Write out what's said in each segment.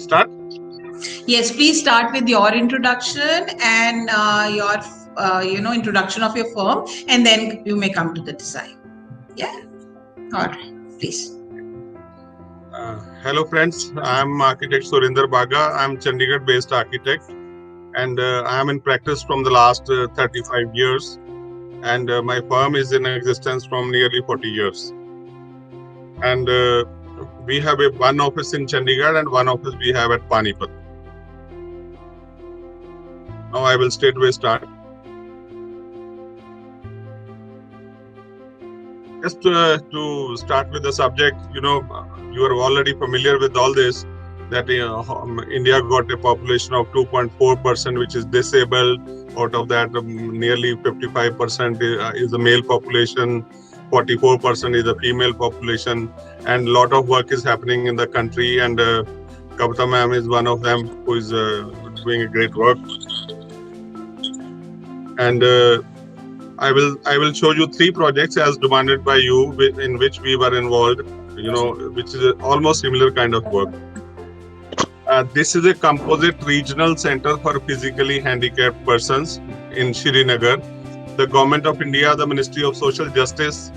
start? Yes, please start with your introduction and your introduction of your firm, and then you may come to the design. Yeah. All right. Please. Hello friends, I am architect Surinder Baga. I am Chandigarh based architect, and I am in practice from the last 35 years, and my firm is in existence from nearly 40 years. And we have one office in Chandigarh and one office we have at Panipat. Now I will straightaway start. Just to start with the subject, you are already familiar with all this, that India got a population of 2.4%, which is disabled. Out of that, nearly 55% is the male population, 44% is the female population, and a lot of work is happening in the country, and Kavita ma'am is one of them who is doing a great work. And I will show you 3 projects as demanded by you, in which we were involved, which is almost similar kind of work. This is a composite regional center for physically handicapped persons in Srinagar. The Government of India, the Ministry of Social Justice,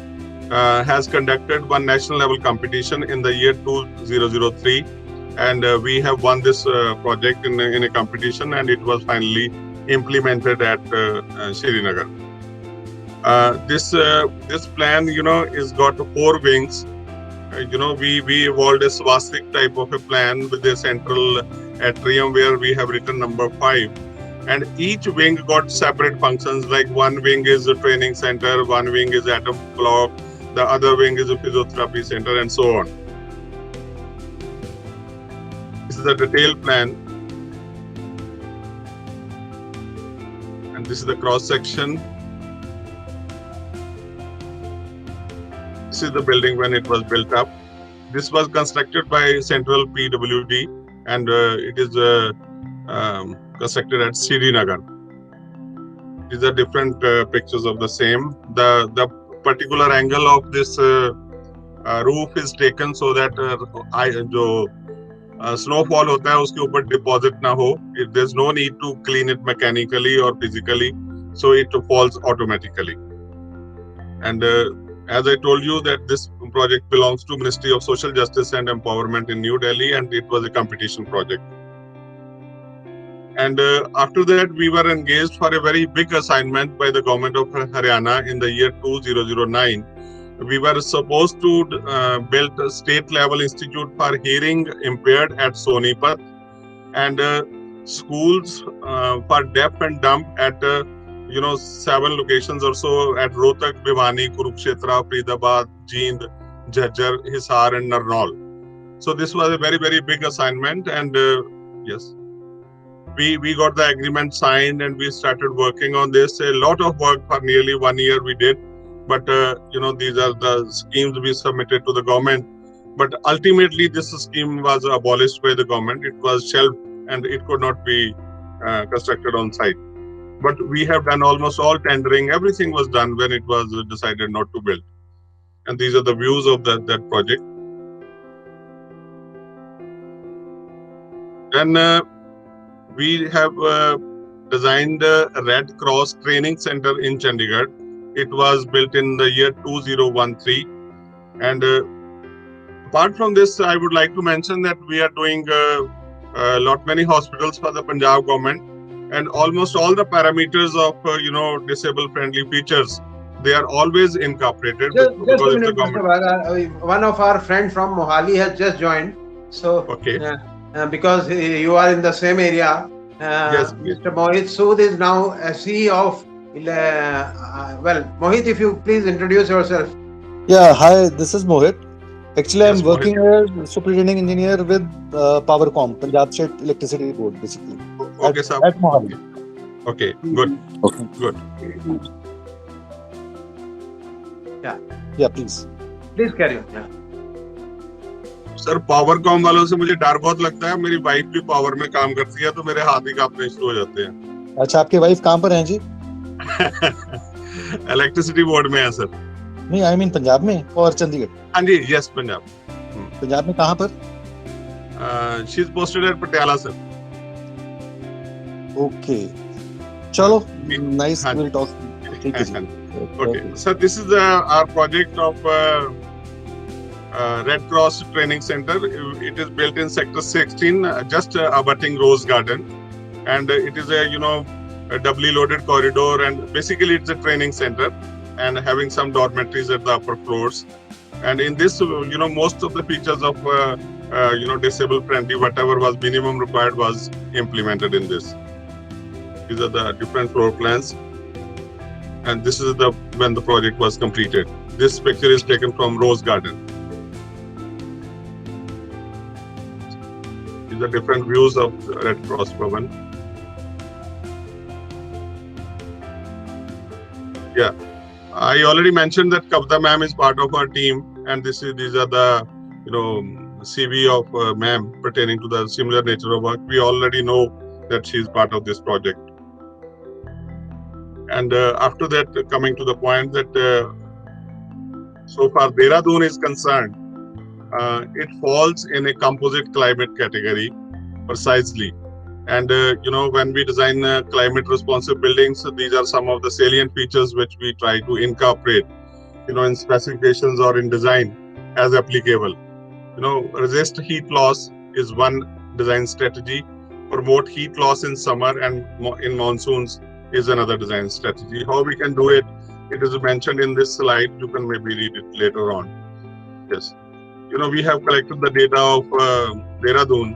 has conducted one national level competition in the year 2003, and we have won this project in a competition, and it was finally implemented at Srinagar. This plan, is got 4 wings. We evolved a swastik type of a plan with a central atrium where we have written number 5. And each wing got separate functions, like one wing is a training center, one wing is atom block, the other wing is a physiotherapy center, and so on. This is the detailed plan. And this is the cross section. This is the building when it was built up. This was constructed by Central PWD, and it is constructed at Srinagar. These are different pictures of the same. The particular angle of this roof is taken so that snowfall hota hai uske upar deposit na ho. There's no need to clean it mechanically or physically, so it falls automatically. And as I told you, that this project belongs to Ministry of Social Justice and Empowerment in New Delhi, and it was a competition project. And after that, we were engaged for a very big assignment by the government of Haryana in the year 2009. We were supposed to build a state-level institute for hearing impaired at Sonipat, and schools for deaf and dumb at 7 locations or so at Rohtak, Bhiwani, Kurukshetra, Faridabad, Jind, Jhajjar, Hisar, and Narnaul. So this was a very, very big assignment, and yes, we got the agreement signed and we started working on this. A lot of work for nearly 1 year we did, but these are the schemes we submitted to the government. But ultimately, this scheme was abolished by the government. It was shelved and it could not be constructed on site. But we have done almost all tendering. Everything was done when it was decided not to build. And these are the views of that project. Then we have designed a Red Cross Training Center in Chandigarh. It was built in the year 2013. And apart from this, I would like to mention that we are doing many hospitals for the Punjab government. And almost all the parameters of disabled-friendly features, they are always incorporated. Just a minute, Mr. Baga. One of our friends from Mohali has just joined. So, okay. Because you are in the same area, yes, Mr. Mohit Sood is now SE of. Mohit, if you please introduce yourself. Yeah, hi. This is Mohit. Actually, yes, I'm working as superintending engineer with Powercom, Punjab State Electricity Board, basically. Okay, sir. At Mohali. Okay, good. Okay. Good. Yeah, please. Please carry on. Yeah. Sir Powercom वालों से मुझे डर बहुत लगता है. मेरी wife भी power में काम करती है, तो मेरे हाथ ही कांपने शुरू हो जाते हैं. अच्छा, आपके वाइफ कहाँ पर हैं जी? इलेक्ट्रिसिटी बोर्ड में है सर. नहीं, आई मीन पंजाब में और चंडीगढ़. हाँ जी, यस पंजाब. पंजाब में कहाँ पर? She's posted at Patiala, sir. Okay. Chalo, We- nice. हाँ We'll talk. ठीक है जी. Okay, so this is our project of Red Cross Training Center. It is built in Sector 16, just abutting Rose Garden, and it is a doubly loaded corridor, and basically it's a training center, and having some dormitories at the upper floors. And in this, most of the features of disabled friendly, whatever was minimum required, was implemented in this. These are the different floor plans, and this is when the project was completed. This picture is taken from Rose Garden. These are different views of Red Cross Bhavan. Yeah, I already mentioned that Kavita ma'am is part of our team, and these are the CV of ma'am pertaining to the similar nature of work. We already know that she is part of this project. And after that, coming to the point that so far Dehradun is concerned, it falls in a composite climate category precisely. And when we design climate responsive buildings, these are some of the salient features which we try to incorporate, in specifications or in design as applicable. Resist heat loss is one design strategy. Promote heat loss in summer and in monsoons is another design strategy. How we can do it, it is mentioned in this slide. You can maybe read it later on. Yes. We have collected the data of Dehradun,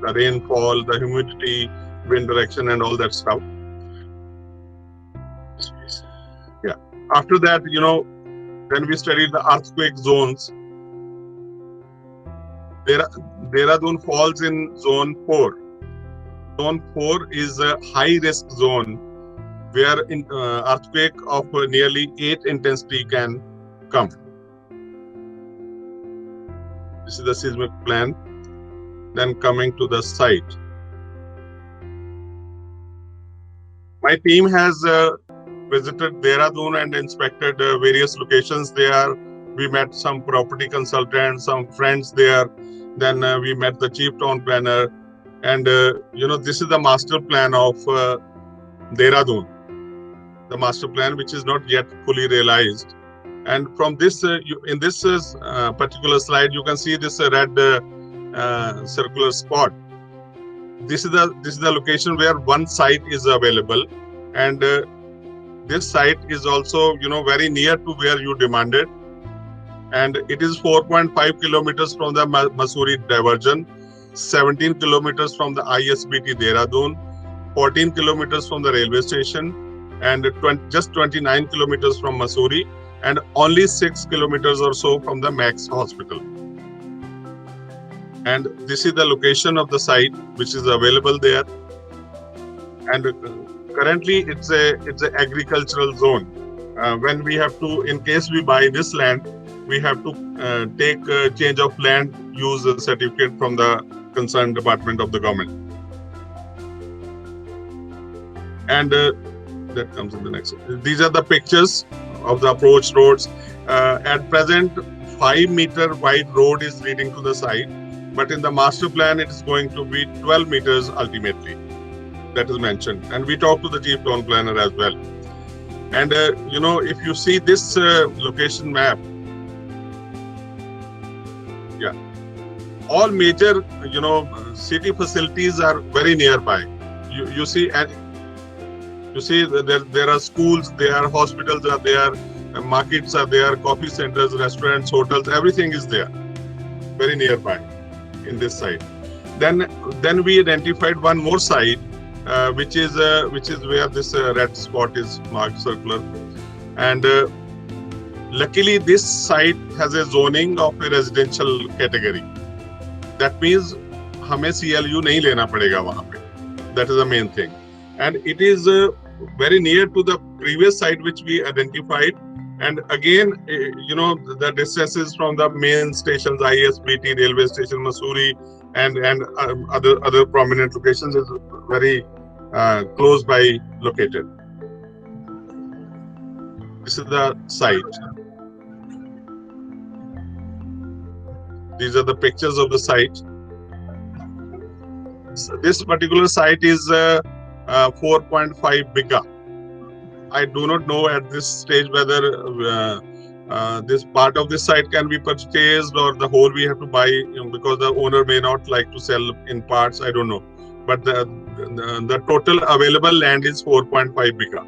the rainfall, the humidity, wind direction, and all that stuff. Yeah. After that, then we studied the earthquake zones. Dehradun falls in zone 4. Zone 4 is a high risk zone where earthquake of nearly 8 intensity can come. This is the seismic plan. Then coming to the site. My team has visited Dehradun and inspected various locations there. We met some property consultants, some friends there. Then we met the chief town planner. And, this is the master plan of Dehradun. The master plan, which is not yet fully realized. And from this, in this particular slide, you can see this red circular spot. This is the location where one site is available, and this site is also very near to where you demanded, and it is 4.5 kilometers from the Mussoorie diversion, 17 kilometers from the ISBT Dehradun, 14 kilometers from the railway station, and just 29 kilometers from Mussoorie, and only 6 kilometers or so from the Max Hospital. And this is the location of the site which is available there. And currently it's a agricultural zone. When we have to, in case we buy this land, we have to take a change of land use certificate from the concerned department of the government. And that comes in the next. These are the pictures of the approach roads. At present, 5-meter wide road is leading to the site, but in the master plan, it is going to be 12 meters ultimately. That is mentioned. And we talked to the chief town planner as well. And, if you see this location map, yeah, all major, city facilities are very nearby. You see, and you see there are schools, there are hospitals are there, markets are there, coffee centers, restaurants, hotels, everything is there, very nearby in this site. Then we identified one more site, which is where this red spot is marked circular, and luckily this site has a zoning of a residential category. That means हमें CLU नहीं लेना पड़ेगा वहाँ पे. That is the main thing, and it is very near to the previous site which we identified. And again, the distances from the main stations, ISBT, railway station, Mussoorie, and other prominent locations is very close by located. This is the site. These are the pictures of the site. This particular site is 4.5 bigha. I do not know at this stage whether this part of this site can be purchased or the whole we have to buy, because the owner may not like to sell in parts. I don't know, but the total available land is 4.5 bigha,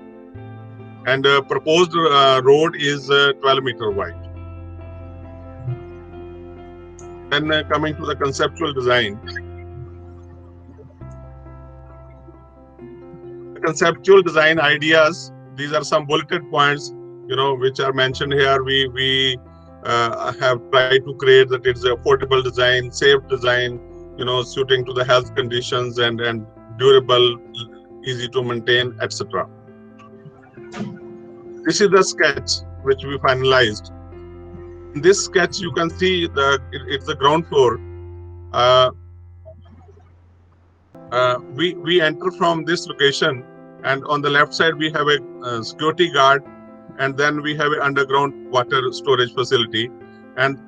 and proposed road is 12-meter wide. Then coming to the conceptual design. The conceptual design ideas, these are some bulleted points, which are mentioned here. We have tried to create that it's affordable design, safe design, suiting to the health conditions, and durable, easy to maintain, etc. This is the sketch which we finalized. In this sketch, you can see it's the ground floor. We enter from this location, and on the left side we have a security guard, and then we have an underground water storage facility, and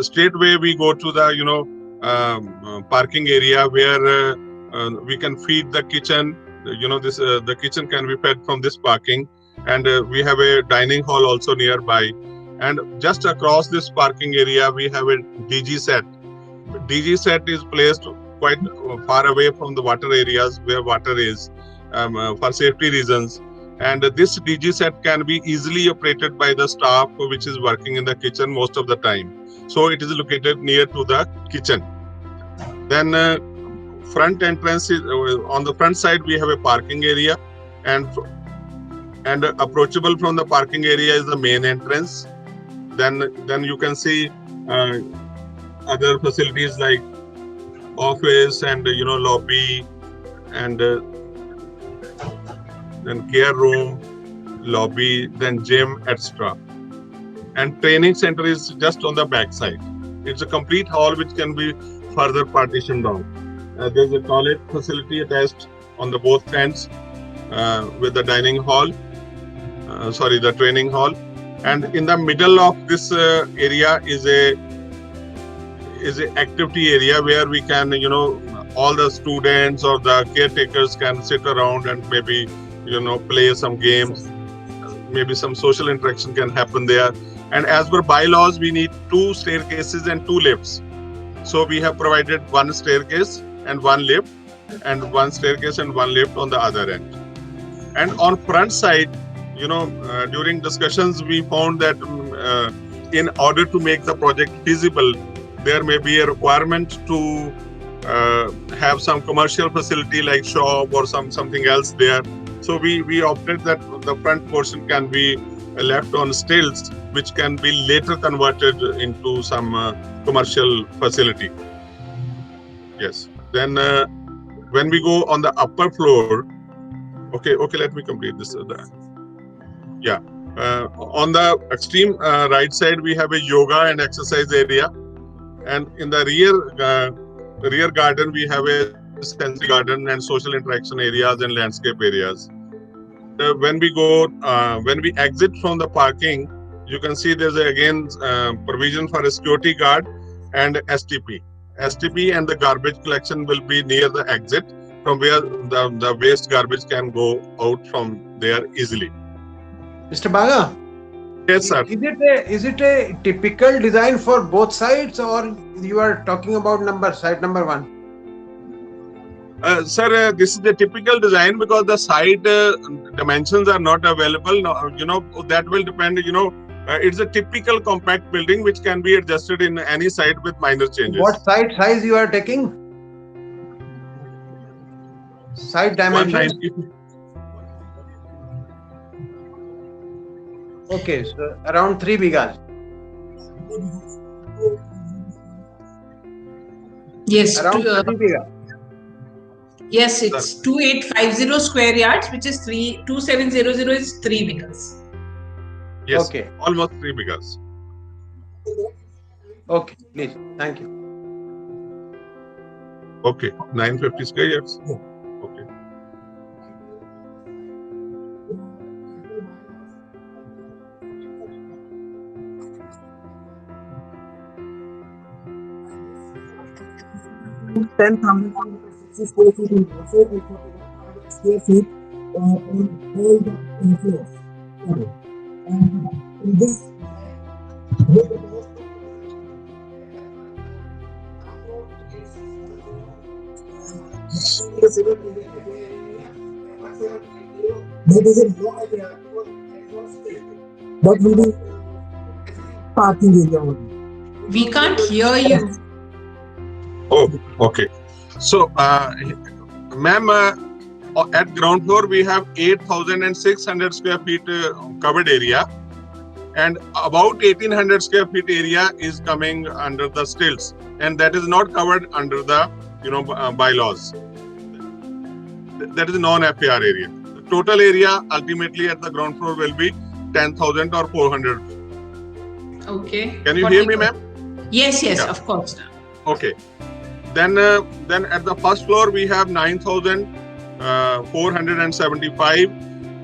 straightway we go to the parking area where we can feed the kitchen. The kitchen can be fed from this parking, and we have a dining hall also nearby. And just across this parking area we have a DG set. DG set is placed quite far away from the water areas where water is, for safety reasons. And this DG set can be easily operated by the staff which is working in the kitchen most of the time. So it is located near to the kitchen. Then front entrance is on the front side. We have a parking area, and approachable from the parking area is the main entrance. Then you can see other facilities like office and lobby, and then care room, lobby, then gym, etc. And training center is just on the back side. It's a complete hall which can be further partitioned out. There's a toilet facility attached on the both ends with the dining hall, the training hall. And in the middle of this area is a activity area where we can, all the students or the caretakers can sit around and maybe, play some games. Maybe some social interaction can happen there. And as per bylaws, we need 2 staircases and 2 lifts. So we have provided 1 staircase and 1 lift, and 1 staircase and 1 lift on the other end. And on front side, during discussions, we found that in order to make the project feasible, there may be a requirement to have some commercial facility like shop or something else there. So we opted that the front portion can be left on stilts, which can be later converted into some commercial facility. Yes. Then when we go on the upper floor, okay, let me complete this. Yeah. On the extreme right side, we have a yoga and exercise area. And in the rear garden, we have a sensory garden and social interaction areas and landscape areas. When we exit from the parking, you can see there's again provision for a security guard and STP. STP and the garbage collection will be near the exit, from where the waste garbage can go out from there easily. Mr. Baga? Yes, sir. Is it a typical design for both sides, or you are talking about site number 1? Sir, this is the typical design because the site dimensions are not available. That will depend. It's a typical compact building which can be adjusted in any site with minor changes. What site size you are taking? Site dimensions? 190. Okay, so around 3 bighas. Yes. Around 3 bighas. Yes, it's 2850 square yards, which is 2700 is 3 bighas. Yes. Okay. Almost 3 bighas. Okay, please. Thank you. Okay. 950 square yards. Okay. square feet in downstairs and 41 square feet on all the infloors. Okay. And in this, with the most that is a no idea, but we do parking area only. We can't hear you. Oh, okay. So, ma'am, at ground floor we have 8,600 square feet covered area, and about 1,800 square feet area is coming under the stilts, and that is not covered under the bylaws. That is non-FAR area. The total area ultimately at the ground floor will be 10,000 or 400. Okay. Can you hear me, ma'am? Yes, Yeah. of course. Okay. Then at the first floor we have 9,475,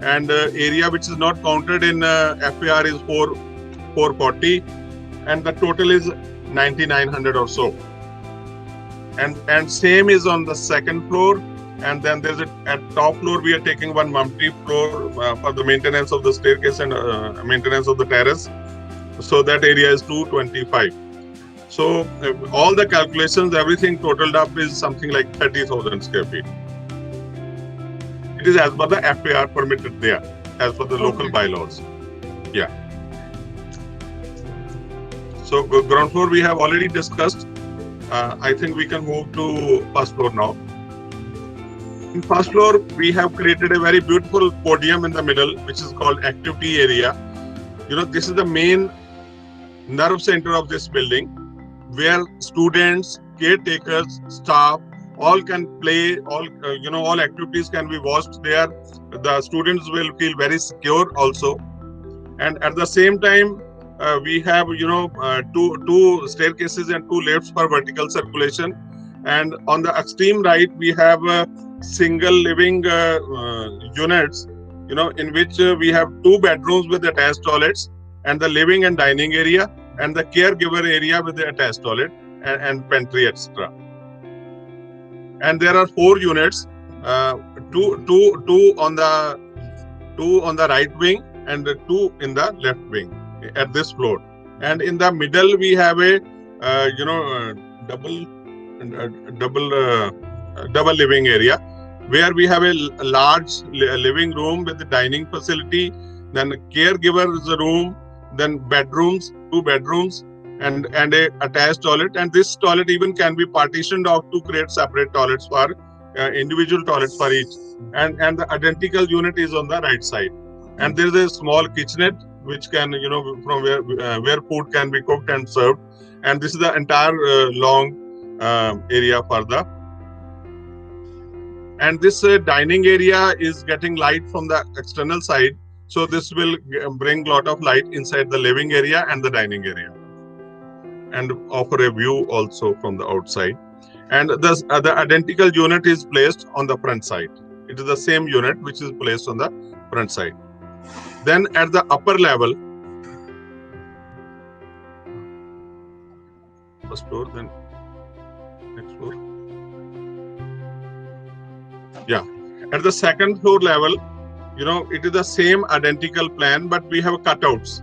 and area which is not counted in FAR is 440, and the total is 9,900 or so. And same is on the second floor, and then there's at top floor we are taking one empty floor for the maintenance of the staircase and maintenance of the terrace. So that area is 225. So all the calculations, everything totaled up is something like 30,000 square feet. It is as per the FAR permitted there, as per the local bylaws. Yeah. So ground floor we have already discussed. I think we can move to first floor now. In first floor, we have created a very beautiful podium in the middle, which is called activity area. This is the main nerve center of this building, where students, caretakers, staff, all can play, all activities can be watched there. The students will feel very secure also. And at the same time, we have, two staircases and two lifts for vertical circulation. And on the extreme right, we have single living units, in which we have 2 bedrooms with attached toilets, and the living and dining area, and the caregiver area with the attached toilet and pantry, etc. And there are 4 units, two on the right wing and 2 in the left wing at this floor. And in the middle we have a double living area, where we have a large living room with the dining facility, then a caregiver's room, then bedrooms, 2 bedrooms, and a attached toilet. And this toilet even can be partitioned off to create separate toilets for individual toilets for each. And the identical unit is on the right side. And there is a small kitchenette which can, from where food can be cooked and served. And this is the entire long area for the. And this dining area is getting light from the external side. So this will bring a lot of light inside the living area and the dining area, and offer a view also from the outside. And the identical unit is placed on the front side. It is the same unit which is placed on the front side. Then at the upper level, first floor, then next floor. Yeah. At the second floor level, it is the same identical plan, but we have cutouts.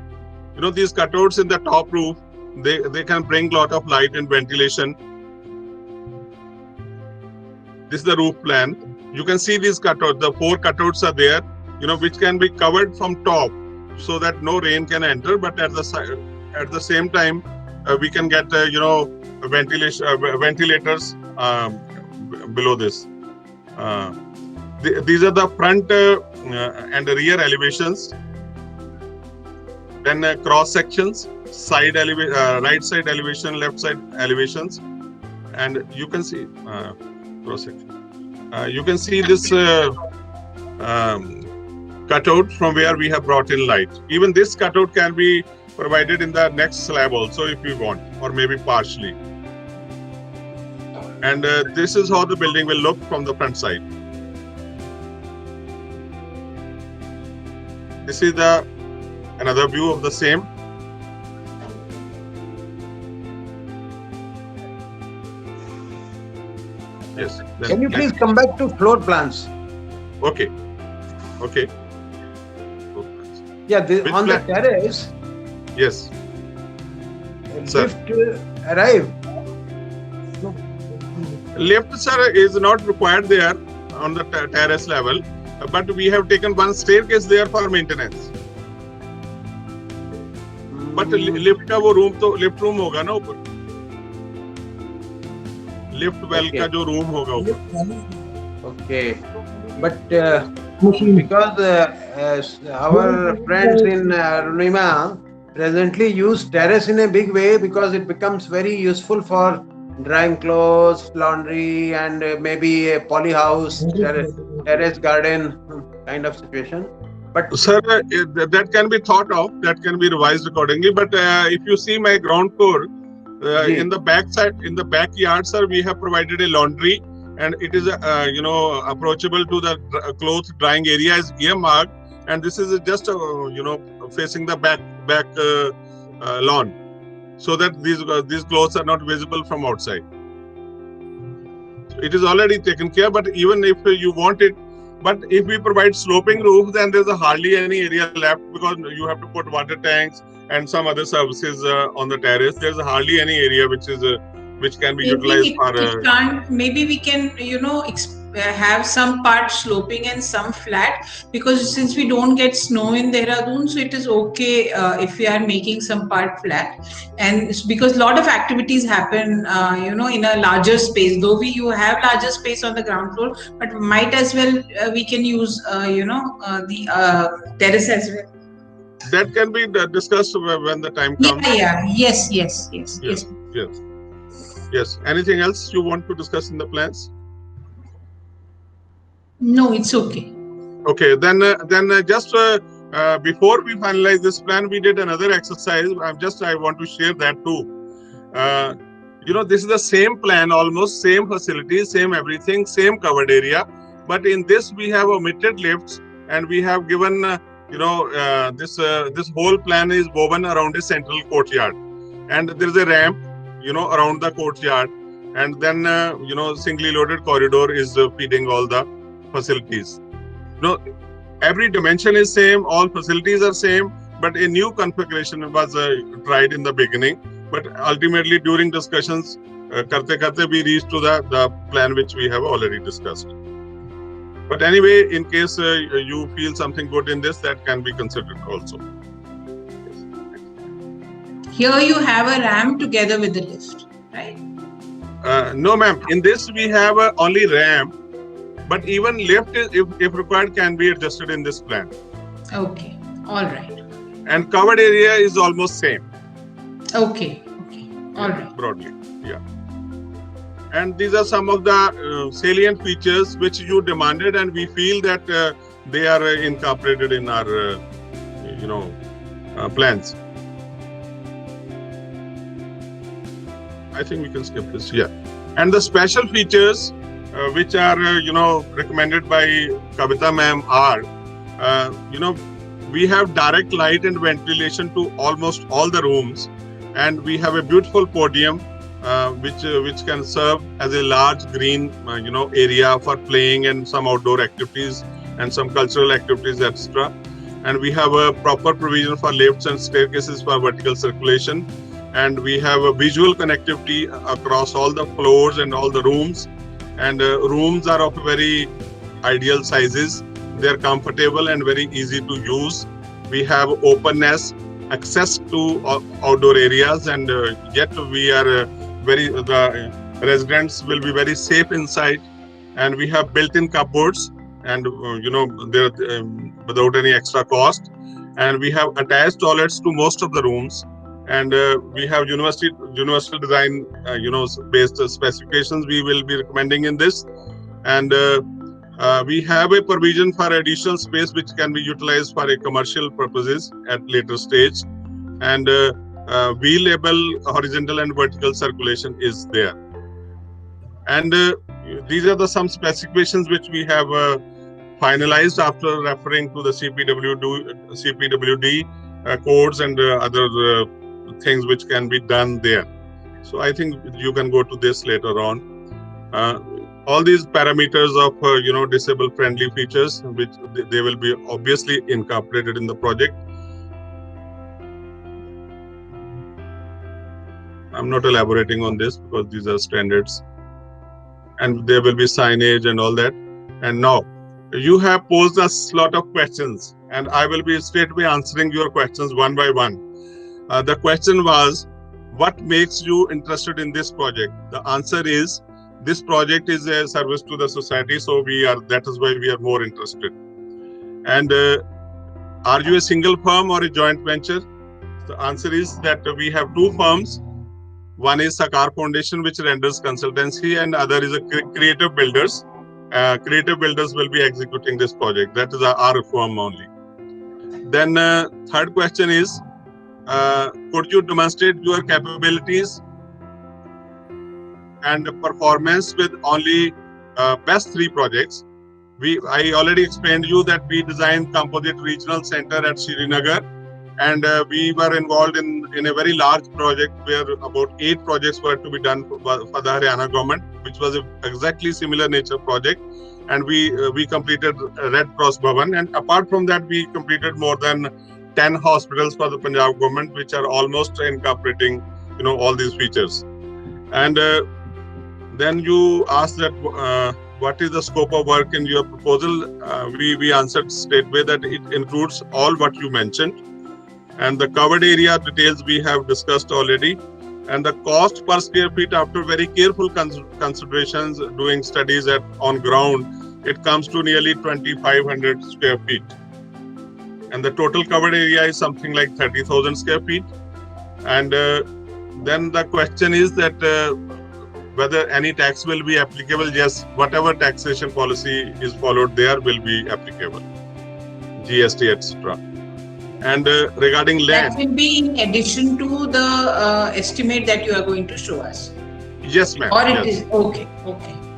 These cutouts in the top roof, they can bring a lot of light and ventilation. This is the roof plan. You can see these cutouts. The 4 cutouts are there, which can be covered from top so that no rain can enter. But at the same time, we can get ventilators below this. These are the front and rear elevations. Then cross sections, right side elevation, left side elevations, and you can see cross section. You can see this cutout from where we have brought in light. Even this cutout can be provided in the next slab also if you want, or maybe partially. And this is how the building will look from the front side. This is another view of the same. Yes. Can you please come back to floor plans? Okay. Okay. Yeah, Which on the plan? terrace, Yes. Sir. lift arrive. Lift, sir, is not required there on the terrace level, but we have taken one staircase there for maintenance. But lift का वो room तो lift room होगा ना ऊपर. Lift well का जो room होगा ऊपर. Okay, but because our friends in Arunima presently use terrace in a big way because it becomes very useful for drying clothes, laundry, and maybe a poly house, terrace garden kind of situation. But Sir, that can be thought of, that can be revised accordingly. But if you see my ground floor, in the back side, in the backyard, sir, we have provided a laundry, and it is approachable to the cloth drying area is earmarked, and this is just facing the back lawn, so that these clothes are not visible from outside. It is already taken care. But even if you want it, but if we provide sloping roof, then there's hardly any area left, because you have to put water tanks and some other services on the terrace. There's hardly any area which can be utilized for. Maybe we can have some part sloping and some flat, because since we don't get snow in Dehradun, so it is okay if we are making some part flat, and because a lot of activities happen in a larger space. Though you have larger space on the ground floor, but might as well we can use the terrace as well. That can be discussed when the time comes. Yes. Anything else you want to discuss in the plans? No, it's okay. Okay, then just before we finalize this plan, we did another exercise. I want to share that too. This is the same plan, almost same facilities, same everything, same covered area. But in this, we have omitted lifts, and we have given, this whole plan is woven around a central courtyard. And there is a ramp, around the courtyard. And then, singly loaded corridor is feeding all the facilities. Every dimension is same, all facilities are same, but a new configuration was tried in the beginning. But ultimately, during discussions, karte we reached to the plan which we have already discussed. But anyway, in case you feel something good in this, that can be considered also. Here you have a ramp together with the lift, right? No, ma'am. In this, we have only ramp. But even lift, if required, can be adjusted in this plan. Okay, all right. And covered area is almost same. Okay, all right. Broadly, yeah. And these are some of the salient features which you demanded, and we feel that they are incorporated in our, plans. I think we can skip this. Yeah. And the special features which are, recommended by Kavita ma'am are, we have direct light and ventilation to almost all the rooms, and we have a beautiful podium which can serve as a large green, area for playing and some outdoor activities and some cultural activities, etc. And we have a proper provision for lifts and staircases for vertical circulation, and we have a visual connectivity across all the floors and all the rooms. And rooms are of very ideal sizes. They're comfortable and very easy to use. We have openness, access to outdoor areas, and yet we are the residents will be very safe inside. And we have built-in cupboards, and they're without any extra cost. And we have attached toilets to most of the rooms. And we have universal design, based specifications we will be recommending in this. And we have a provision for additional space which can be utilized for a commercial purposes at later stage. And wheel-able horizontal and vertical circulation is there. And these are some specifications which we have finalized after referring to the CPWD codes and other things which can be done there. So I think you can go to this later on. all these parameters of disable friendly features, which they will be obviously incorporated in the project. I'm not elaborating on this because these are standards, and there will be signage and all that. And now you have posed a lot of questions, and I will be straightaway answering your questions one by one. The question was, what makes you interested in this project? The answer is, this project is a service to the society, so that is why we are more interested. And are you a single firm or a joint venture? The answer is that we have two firms. One is Saakar Foundation, which renders consultancy, and other is a Creative Builders. Creative Builders will be executing this project. That is our firm only. Then third question is, could you demonstrate your capabilities and performance with only best 3 projects? I already explained you that we designed Composite Regional Center at Srinagar, and we were involved in a very large project where about 8 projects were to be done for the Haryana government, which was a exactly similar nature project, and we completed Red Cross Bhavan, and apart from that we completed more than 10 hospitals for the Punjab government, which are almost incorporating all these features. And then you asked that what is the scope of work in your proposal? We answered straightway that it includes all what you mentioned. And the covered area details we have discussed already. And the cost per square feet, after very careful considerations, doing studies on ground, it comes to nearly 2,500 square feet. And the total covered area is something like 30,000 square feet. And then the question is that whether any tax will be applicable. Yes, whatever taxation policy is followed there will be applicable, GST, etc. And regarding land, that will be in addition to the estimate that you are going to show us. Yes, ma'am. Or it yes. is okay.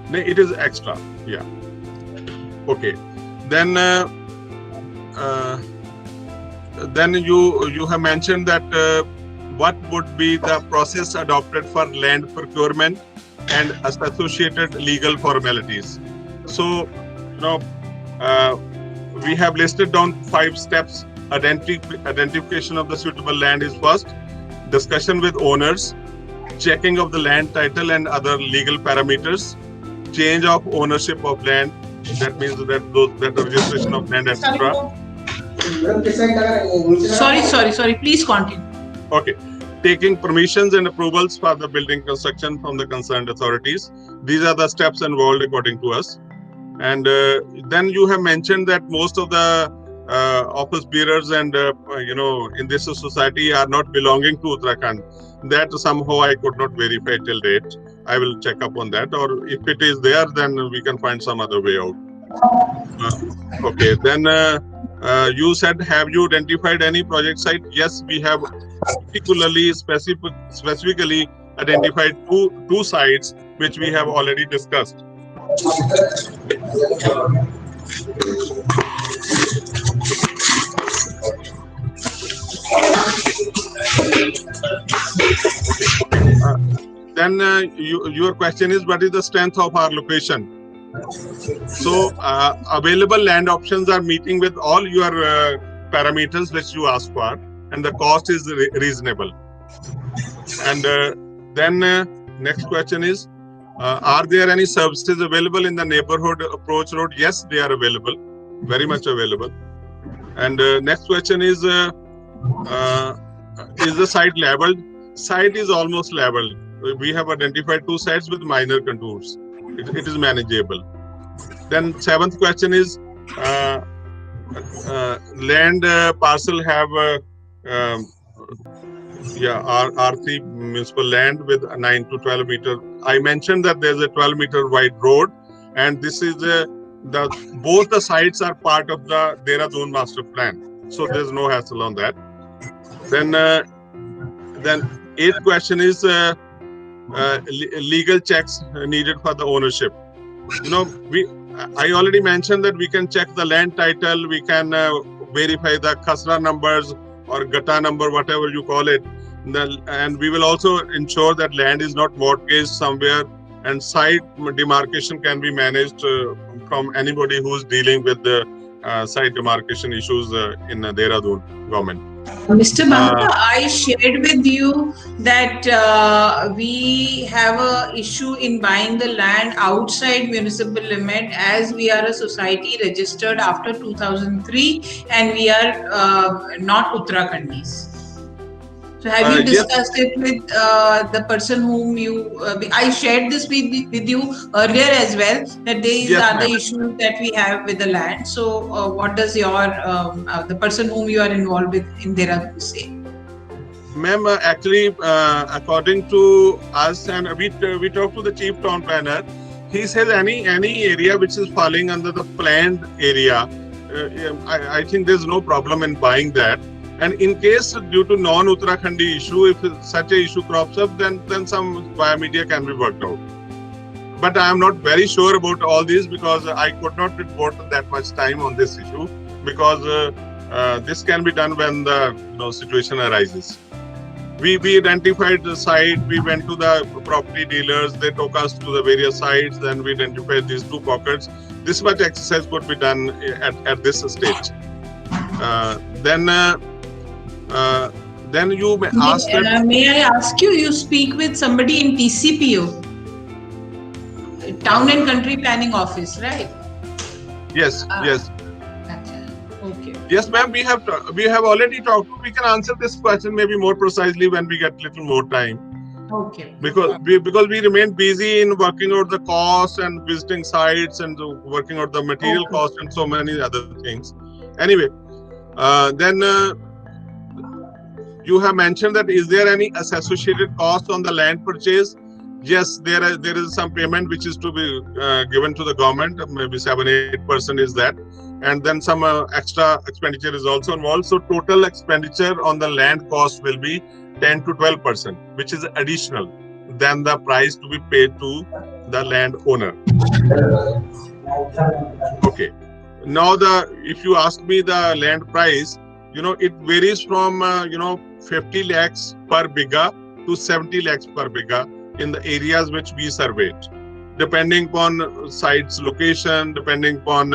No, it is extra. Yeah. Okay. Then you have mentioned that what would be the process adopted for land procurement and associated legal formalities. So, we have listed down 5 steps. Identification of the suitable land is first. Discussion with owners. Checking of the land title and other legal parameters. Change of ownership of land. That means that registration of land, etc. Sorry. Please continue. Okay. Taking permissions and approvals for the building construction from the concerned authorities. These are the steps involved according to us. And then you have mentioned that most of the office bearers and in this society are not belonging to Uttarakhand. That somehow I could not verify till date. I will check up on that, or if it is there, then we can find some other way out. Okay, then you said, have you identified any project site? Yes, we have particularly specifically identified two sites which we have already discussed. Then your question is, what is the strength of our location? So available land options are meeting with all your parameters which you asked for, and the cost is reasonable. And then next question is, are there any services available in the neighborhood approach road? Yes, they are available, very much available. And next question is the site leveled? Site is almost leveled. We have identified 2 sites with minor contours. It is manageable. Then 7th question is, land parcel have R3 municipal land with a 9 to 12 meter. I mentioned that there's a 12 meter wide road, and this is both the sites are part of the Dehradun master plan, so there's no hassle on that. Then 8th question is legal checks needed for the ownership. I already mentioned that we can check the land title, we can verify the khasra numbers or gata number, whatever you call it, and we will also ensure that land is not mortgaged somewhere and site demarcation can be managed from anybody who is dealing with the site demarcation issues in Dehradun government. Mr. Bahta, I shared with you that we have a issue in buying the land outside municipal limit, as we are a society registered after 2003 and we are not Uttarakhandis. So have you discussed it with the person whom you... I shared this with you earlier as well, that these are the issues that we have with the land. So what does your the person whom you are involved with in Dehradun say? Ma'am, actually, according to us, and we talked to the chief town planner, he says any area which is falling under the planned area, I think there's no problem in buying that. And in case due to non-Uttarakhandi issue, if such a issue crops up, then some biomedia can be worked out. But I am not very sure about all these because I could not devote that much time on this issue, because this can be done when the situation arises. We identified the site, we went to the property dealers, they took us to the various sites, then we identified these 2 pockets. This much exercise could be done at this stage. Then you may ask that... May I ask you, you speak with somebody in TCPO, Town and Country Planning Office, right? Yes, yes. Okay. Yes, ma'am, we have already talked. We can answer this question maybe more precisely when we get little more time. Okay. Because we remain busy in working out the costs and visiting sites and working out the material costs and so many other things. Anyway, then you have mentioned that is there any associated cost on the land purchase? Yes, there is some payment which is to be given to the government, maybe 7-8% is that, and then some extra expenditure is also involved. So total expenditure on the land cost will be 10 to 12%, which is additional than the price to be paid to the land owner. Okay. Now if you ask me the land price, it varies from 50 lakhs per bigha to 70 lakhs per bigha in the areas which we surveyed, depending upon site's location, depending upon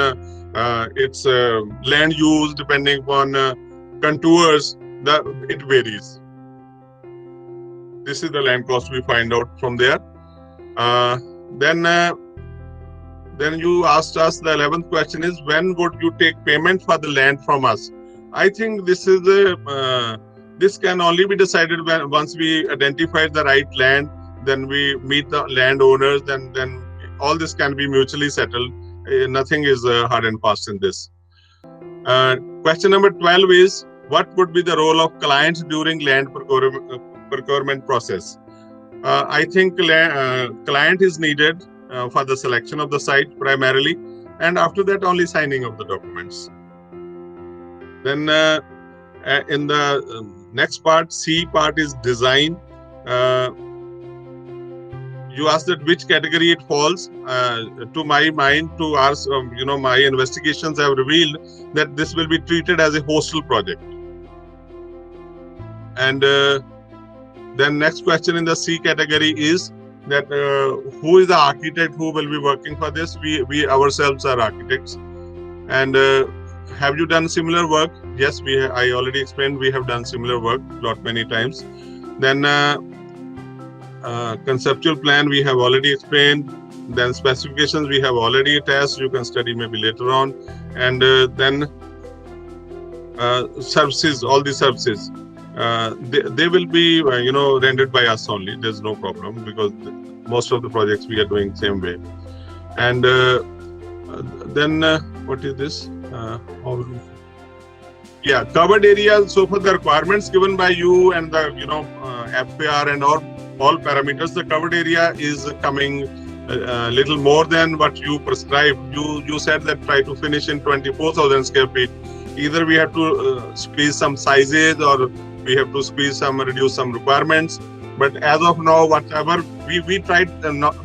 its land use, depending upon contours, it varies. This is the land cost we find out from there. Then you asked us, the 11th question is, when would you take payment for the land from us? I think this can only be decided once we identify the right land, then we meet the landowners, then all this can be mutually settled. Nothing is hard and fast in this. Question number 12 is, what would be the role of clients during land procurement process? I think client is needed for the selection of the site primarily, and after that only signing of the documents. Then in the next part, C part is design. You asked that which category it falls. To my mind, to ours, my investigations have revealed that this will be treated as a hostel project. And then next question in the C category is that who is the architect who will be working for this? We ourselves are architects. And have you done similar work? Yes, I already explained we have done similar work many times. Then conceptual plan we have already explained. Then specifications we have already attached. You can study maybe later on. And then services, all the services. They will be rendered by us only. There's no problem because most of the projects we are doing same way. And then what is this? Covered areas. So for the requirements given by you and the FPR and all parameters, the covered area is coming a little more than what you prescribed. You said that try to finish in 24,000 square feet. Either we have to squeeze some sizes or we have to reduce some requirements. But as of now, whatever we tried,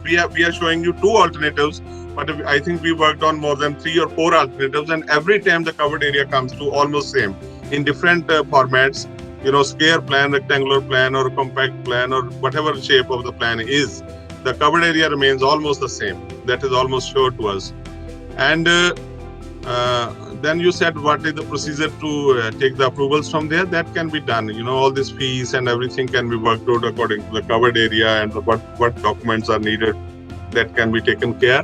we are showing you 2 alternatives. But I think we worked on more than 3 or 4 alternatives, and every time the covered area comes to almost same in different formats. Square plan, rectangular plan, or compact plan, or whatever shape of the plan is. the covered area remains almost the same. That is almost sure to us. And then you said what is the procedure to take the approvals from there? That can be done. All these fees and everything can be worked out according to the covered area and what documents are needed. That can be taken care.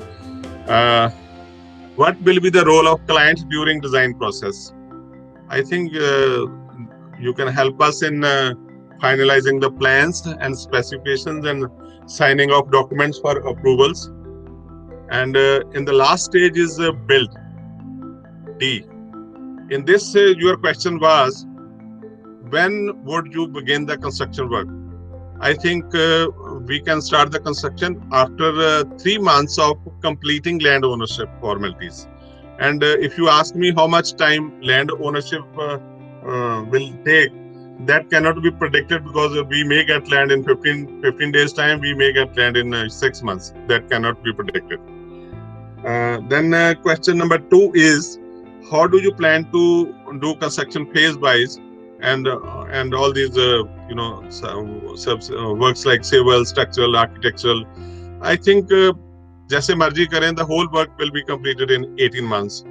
What will be the role of client during design process? I think you can help us in finalizing the plans and specifications and signing off documents for approvals. And in the last stage is build, D. In this, your question was, when would you begin the construction work? I think we can start the construction after 3 months of completing land ownership formalities. And if you ask me how much time land ownership will take, that cannot be predicted, because we may get land in 15 days time, we may get land in 6 months. That cannot be predicted. Then question number 2 is, how do you plan to do construction phase wise and all these works like civil, structural, architectural? I think jaise marji karen, the whole work will be completed in 18 months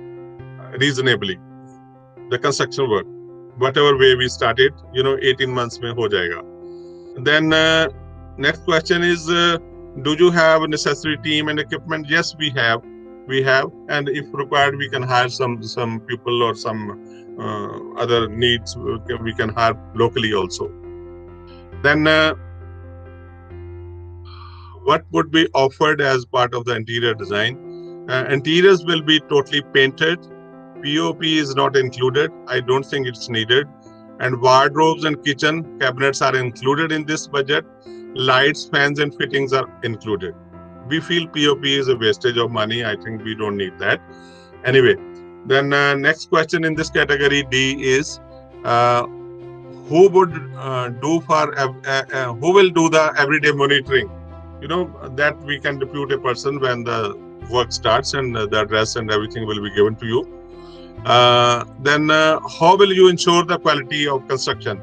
reasonably. The construction work, whatever way we started, 18 months mein ho jayega. Then next question is, do you have a necessary team and equipment? Yes, we have, and if required, we can hire some people or some other needs. We can hire locally also. Then what would be offered as part of the interior design? Interiors will be totally painted. POP is not included. I don't think it's needed. And wardrobes and kitchen cabinets are included in this budget. Lights, fans, and fittings are included. We feel POP is a wastage of money. I think we don't need that. Anyway, then next question in this category D is, who will do the everyday monitoring? That we can depute a person when the work starts, and the address and everything will be given to you. Then how will you ensure the quality of construction?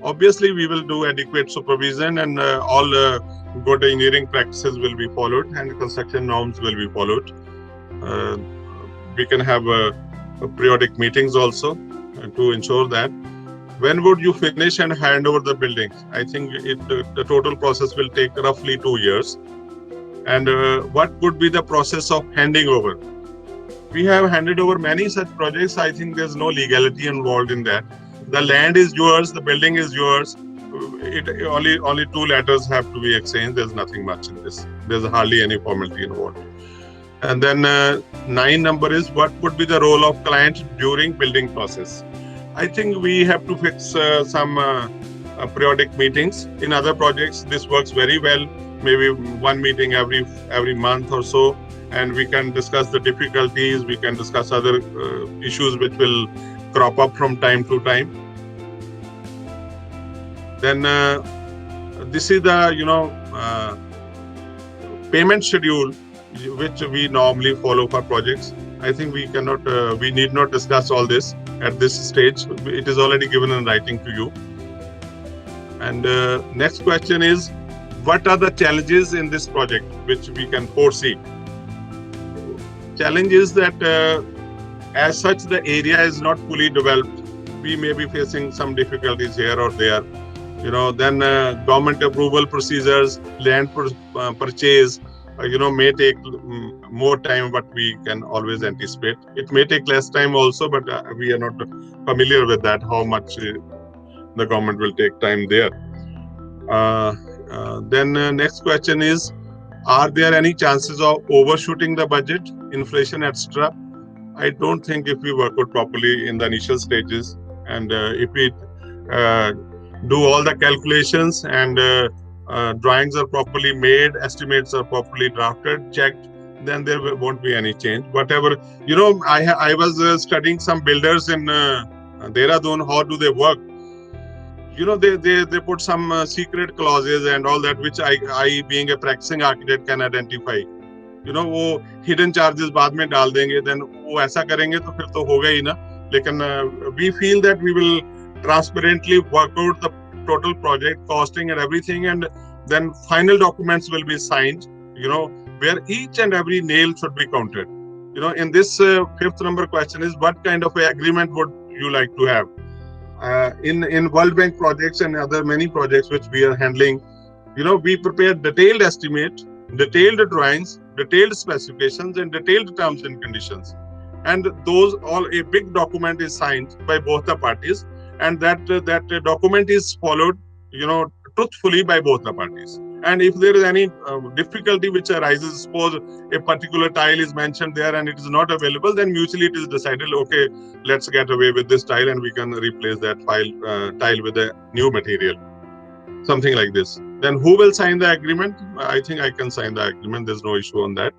Obviously, we will do adequate supervision, and all good engineering practices will be followed, and construction norms will be followed. We can have periodic meetings also to ensure that. When would you finish and hand over the building? I think the total process will take roughly 2 years. And what would be the process of handing over? We have handed over many such projects. I think there's no legality involved in that. The land is yours, the building is yours. Only 2 letters have to be exchanged. There's nothing much in this. There's hardly any formality involved. And then 9 number is, what would be the role of client during building process? I think we have to fix some periodic meetings. In other projects, this works very well. Maybe 1 meeting every month or so, and we can discuss the difficulties. We can discuss other issues which will crop up from time to time. Then this is the payment schedule which we normally follow for projects. I think we need not discuss all this at this stage. It is already given in writing to you. And next question is, what are the challenges in this project which we can foresee? Challenge is that as such, the area is not fully developed. We may be facing some difficulties here or there. Then government approval procedures, land purchase, may take more time, but we can always anticipate. It may take less time also, but we are not familiar with that, how much the government will take time there. Then next question is, are there any chances of overshooting the budget, inflation, etc.? I don't think, if we work out properly in the initial stages, and if we do all the calculations and drawings are properly made, estimates are properly drafted, checked, then there won't be any change. Whatever, I was studying some builders in Dehradun. How do they work? They put some secret clauses and all that, which I being a practicing architect can identify. वो hidden charges बाद में डाल देंगे, then वो ऐसा करेंगे तो फिर तो होगा ही ना. लेकिन we feel that we will transparently work out the total project costing and everything, and Then final documents will be signed, where each and every nail should be counted. In this fifth number question is, what kind of a agreement would you like to have? In World Bank projects and other many projects which we are handling, we prepare detailed estimate, detailed drawings, detailed specifications, and detailed terms and conditions. And those all, a big document is signed by both the parties, and that document is followed, truthfully by both the parties. And if there is any difficulty which arises, suppose a particular tile is mentioned there and it is not available, then mutually it is decided, okay, let's get away with this tile and we can replace that tile with a new material. Something like this. Then who will sign the agreement? I think I can sign the agreement. There's no issue on that.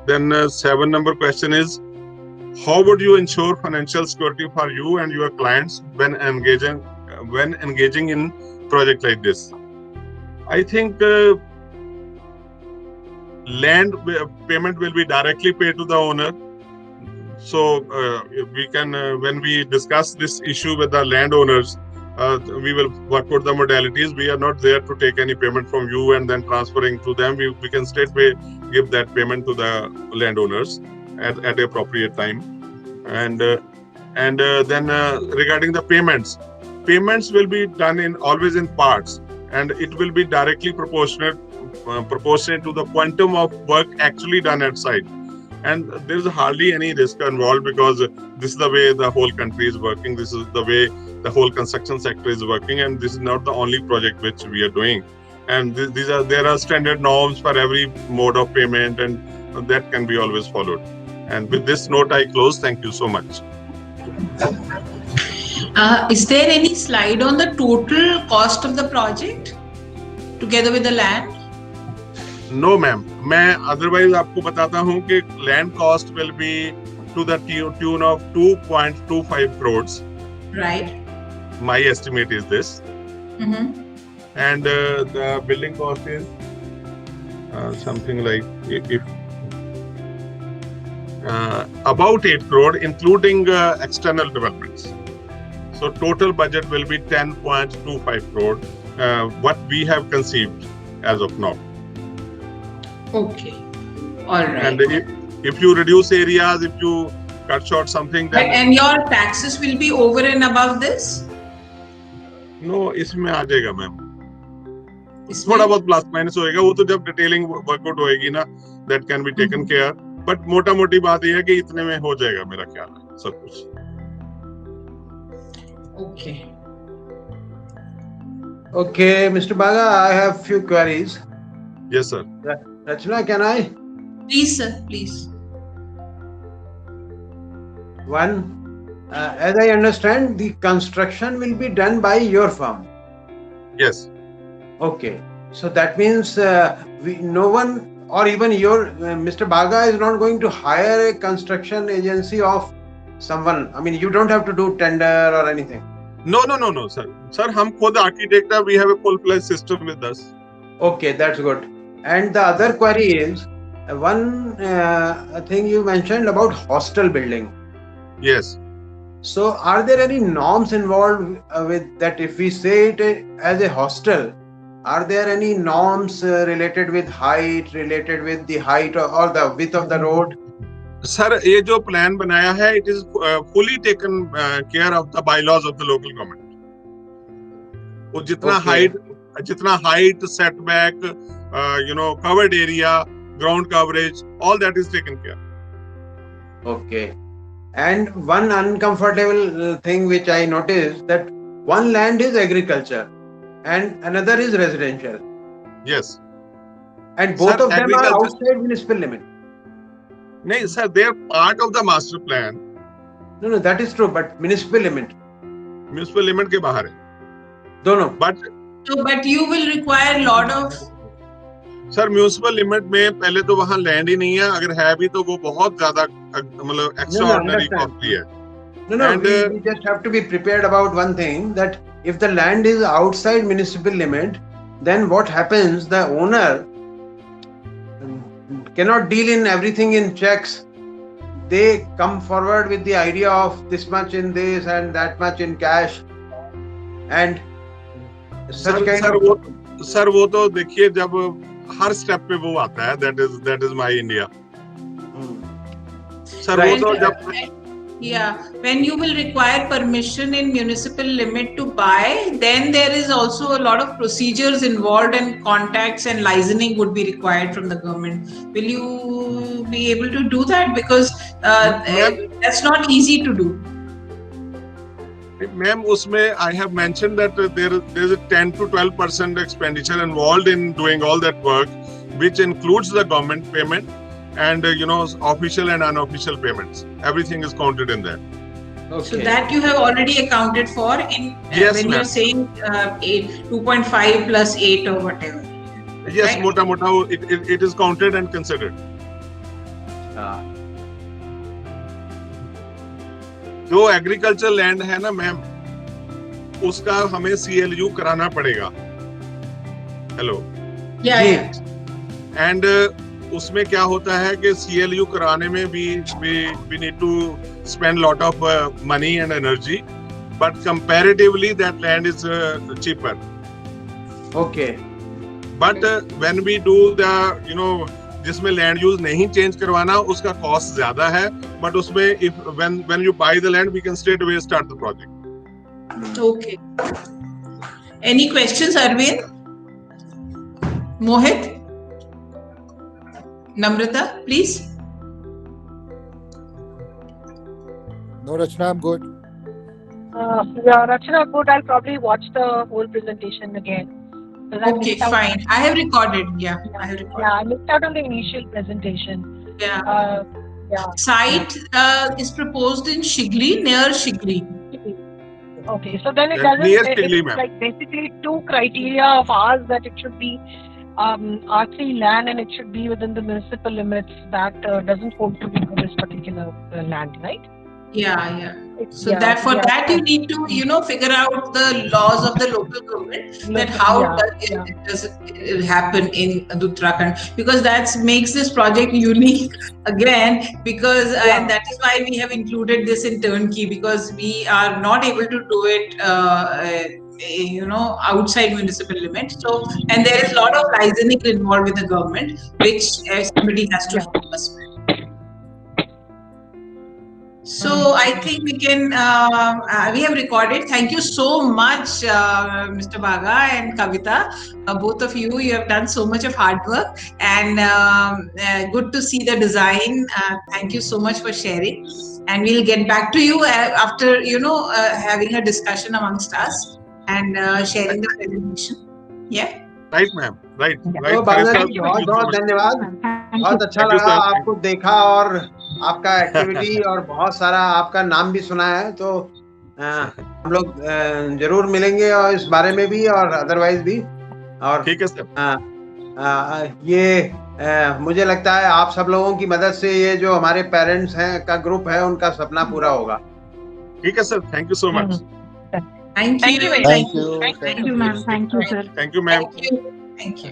Then 7 number question is, how would you ensure financial security for you and your clients when engaging in project like this? I think land payment will be directly paid to the owner. So we can, when we discuss this issue with the landowners, we will work out the modalities. We are not there to take any payment from you and then transferring to them. We can straightway give that payment to the landowners at the appropriate time. And then regarding the payments will be done always in parts, and it will be directly proportionate to the quantum of work actually done at site. And there is hardly any risk involved, because this is the way the whole country is working. This is the way the whole construction sector is working, and this is not the only project which we are doing. And there are standard norms for every mode of payment, and that can be always followed. And with this note, I close. Thank you so much. Is there any slide on the total cost of the project together with the land? No, ma'am. मैं otherwise आपको बताता हूँ कि land cost will be to the tune of 2.25 crores. Right. My estimate is this. Mm-hmm. And the building cost is something like about 8 crore, including external developments. So total budget will be 10.25 crore, what we have conceived as of now. Okay. All right. And if you reduce areas, if you cut short something, then and your taxes will be over and above this? No, इसमें आ जाएगा ma'am. थोड़ा बहुत plus minus होएगा, वो तो जब detailing workout होएगी ना, that can be taken care. But मोटा मोटी बात ये है कि इतने में हो जाएगा मेरा ख्याल है सब कुछ. Okay. Okay, Mr. Baga, I have few queries. Yes, sir. Rachna, can I? Please, sir, please. One, as I understand, the construction will be done by your firm. Yes. Okay, so that means no one, or even your Mr. Baga is not going to hire a construction agency of someone. I mean, you don't have to do tender or anything. No, sir. Sir, हम खुद architect are, we have a full-fledged system with us. Okay, that's good. And the other query is, one thing you mentioned about hostel building. Yes. So, are there any norms involved with that? If we say it as a hostel, are there any norms related with height, related with the height or the width of the road? Sir, ये जो plan बनाया है, it is fully taken care of the bylaws of the local government. वो जितना height, setback, covered area, ground coverage, all that is taken care. Okay. And one uncomfortable thing which I noticed, that one land is agriculture and another is residential. Yes. And both Sir, of them are outside municipal limit. No, sir, they are part of the master plan. No, that is true, but municipal limit. Municipal limit के बाहर है. दोनों. But you will require a lot of. Sir municipal limit में पहले तो वहाँ land ही नहीं है, अगर है भी तो वो बहुत ज्यादा मतलब एक्स्ट्राऑर्डिनरी कॉस्टली है. No, we just have to be prepared about one thing, that if the land is outside municipal limit, then what happens, the owner cannot deal in everything in checks. They come forward with the idea of this much in this and that much in cash, and such kind of. Sir वो तो देखिए जब हर step पे वो आता है, that is my India. Sir वो तो जब when you will require permission in municipal limit to buy, then there is also a lot of procedures involved and contacts and licensing would be required from the government. Will you be able to do that? Because that's not easy to do. Ma'am, उसमें I have mentioned that there is a 10 to 12% expenditure involved in doing all that work, which includes the government payment and official and unofficial payments. Everything is counted in there. Okay. So that you have already accounted for in Yes, when ma'am. you're saying 2.5 plus 8 or whatever. Yes, Right? mota it is counted and considered. जो agriculture land है ना ma'am, उसका हमें CLU कराना पड़ेगा। Hello. Yeah. And उसमें क्या होता है कि CLU कराने में we need to spend lot of money and energy, but comparatively that land is cheaper. Okay. But when we do the जिसमें लैंड यूज नहीं चेंज करवाना, उसका कॉस्ट ज्यादा है, बट उसमें when you buy the land we can straight away start the project. Okay. Any questions, Arvind? Mohit? Namrata, please. No, Rachna, I'm good. Yeah, Rachna, good. I'll probably watch the whole presentation again. Okay, fine. I have recorded. Yeah, I have recorded. Yeah, I missed out on the initial presentation. Yeah. Yeah. Site is proposed in Shigli, near Shigli. Okay, so then it Yeah, doesn't. near Shigli, It's ma'am. like basically two criteria of ours, that it should be R3 land and it should be within the municipal limits. That doesn't hold true for this particular land, right? Yeah. So Yeah, that for yeah, that you need to figure out the laws of the local government, that how does it happen in Uttarakhand, because that makes this project unique again, because and that is why we have included this in turnkey, because we are not able to do it outside municipal limits. So, and there is a lot of licensing involved with the government, which somebody has to help us with. So I think we can, we have recorded. Thank you so much, Mr. Baga and Kavita. Both of you have done so much of hard work, and good to see the design. Thank you so much for sharing. And we'll get back to you after, having a discussion amongst us and sharing the presentation. Yeah. Right, ma'am. Right. तो बाला जी बहुत बहुत धन्यवाद, बहुत अच्छा लगा आपको देखा और आपका एक्टिविटी और बहुत सारा आपका नाम भी सुना है, तो हम लोग जरूर मिलेंगे और इस बारे में भी और अदरवाइज भी। और ठीक है सर। ये मुझे लगता है आप सब लोगों की मदद से ये जो हमारे पेरेंट्स हैं का ग्रुप है, उनका सपना पूरा होगा। ठीक है sir, thank you so much. Thank you. Thank you. Thank you, ma'am. Thank you, sir. Thank you, ma'am. Thank you.